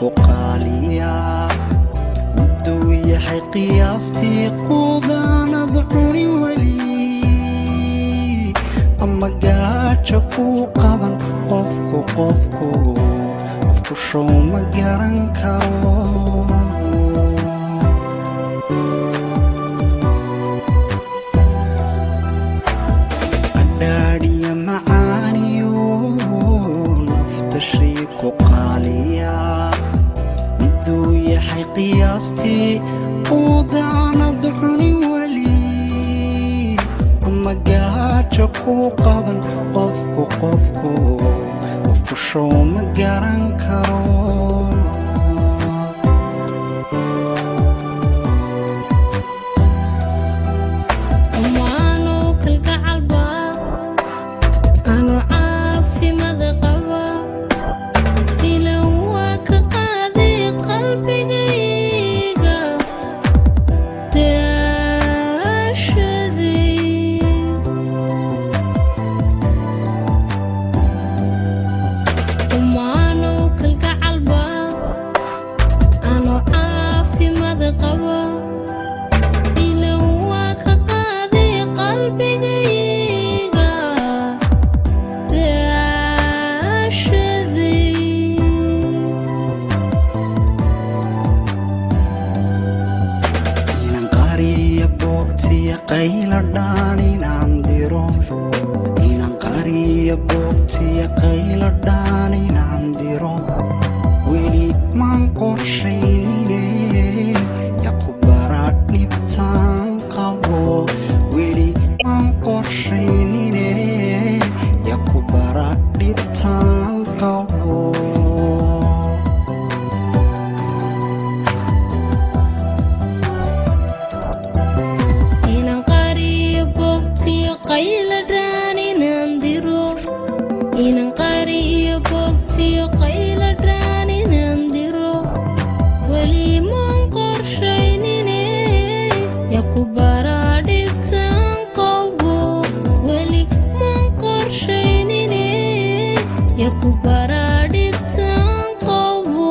قاليا مدو يحي قياستي قودان ادعوني ولي أما قاتشكو قابن قفكو شو مقارن كارو أداري معانيو نفتشيكو قاليا مدو يحي قياستي ودعنا دعوني ولي أما قاتشكو قابن قفكو شو مقارن كارو وانو كل قعبة أنا عافي مذقبة في لواك قاضي قلبي دقيقة تاشذي وانو كل قعبة أنا عافي مذقبة في لواك قاضي قلبي دقيقة تاشذي إنان قاري بوقتي قيل داني نانديرو إنان قاري بوقتي قيل داني نانديرو ويلي من قرشيني يكبرات نبتان قبو ويلي من قرشيني يكبرات نبتان قبو إنان قريب وقتي قيل داني نندرو إنان قريب وقتي قيل داني نندرو ولي من قرشيني يكبر دبتان قبو ولي من قرشيني يكبر دبتان قبو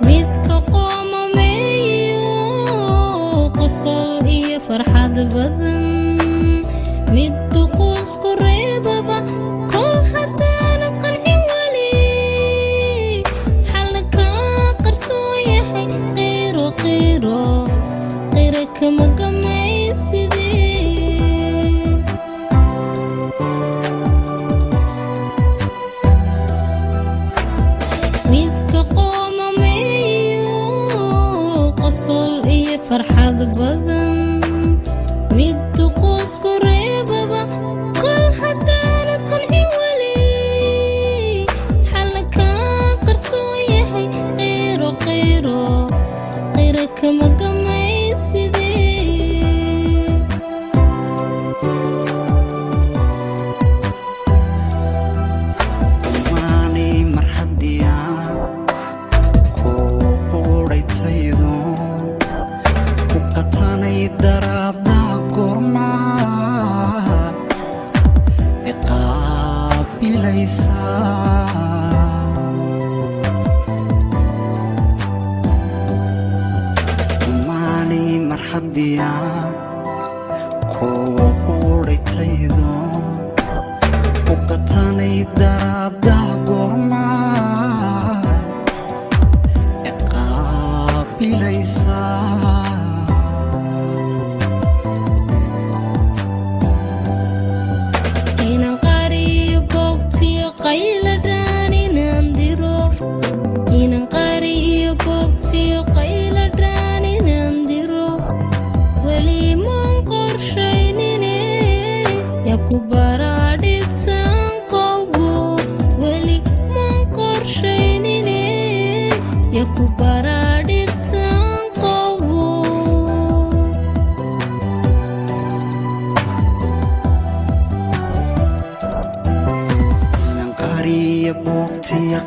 midka qoomamayo qosol iyo farxad badan middu qoysku reebaba kol haddaana qancin weli xalna kaa qarsoon yahay qiro kama gamaysidee midka qoomamayo qosol iyo farxad badan middu qoysku reebaba kol haddaana qancin weli xalna kaa qarsoon yahay qiro kama gamaysidee واني مرحديا قوقوري تيدو وقتاني درادا قرمات إقابي ليسا واني مرحديا قوقوري تيدو وقتاني درادا قرمات إقابي ليسا inaan qariyo boogtiyo qayla dhaan inaan diro inaan qariyo boogtiyo qayla dhaan inaan diro weli maan qorshaynine yaa ku baraa dhibta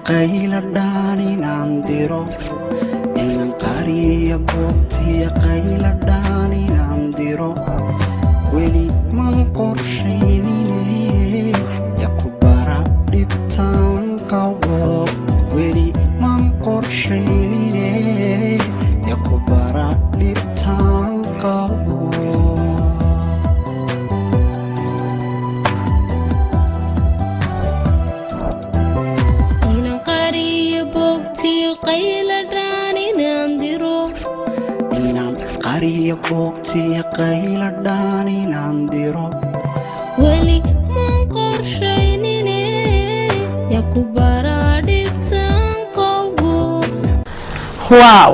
qayla dhaan inaan diro inaan qariyo boogtiya qayla dhaan inaan diro weli man qorshaynine yaa ku bara dhibtaan qabo weli man qorshaynine yaa ku bara dhibtaan qabo inaan qariyo boogtiyo qayla dhaan inaan diro inaan qariyo boogtiya qayla dhaan inaan diro weli maan qorshaynine yaa ku bara dhibtaan qabo Wow.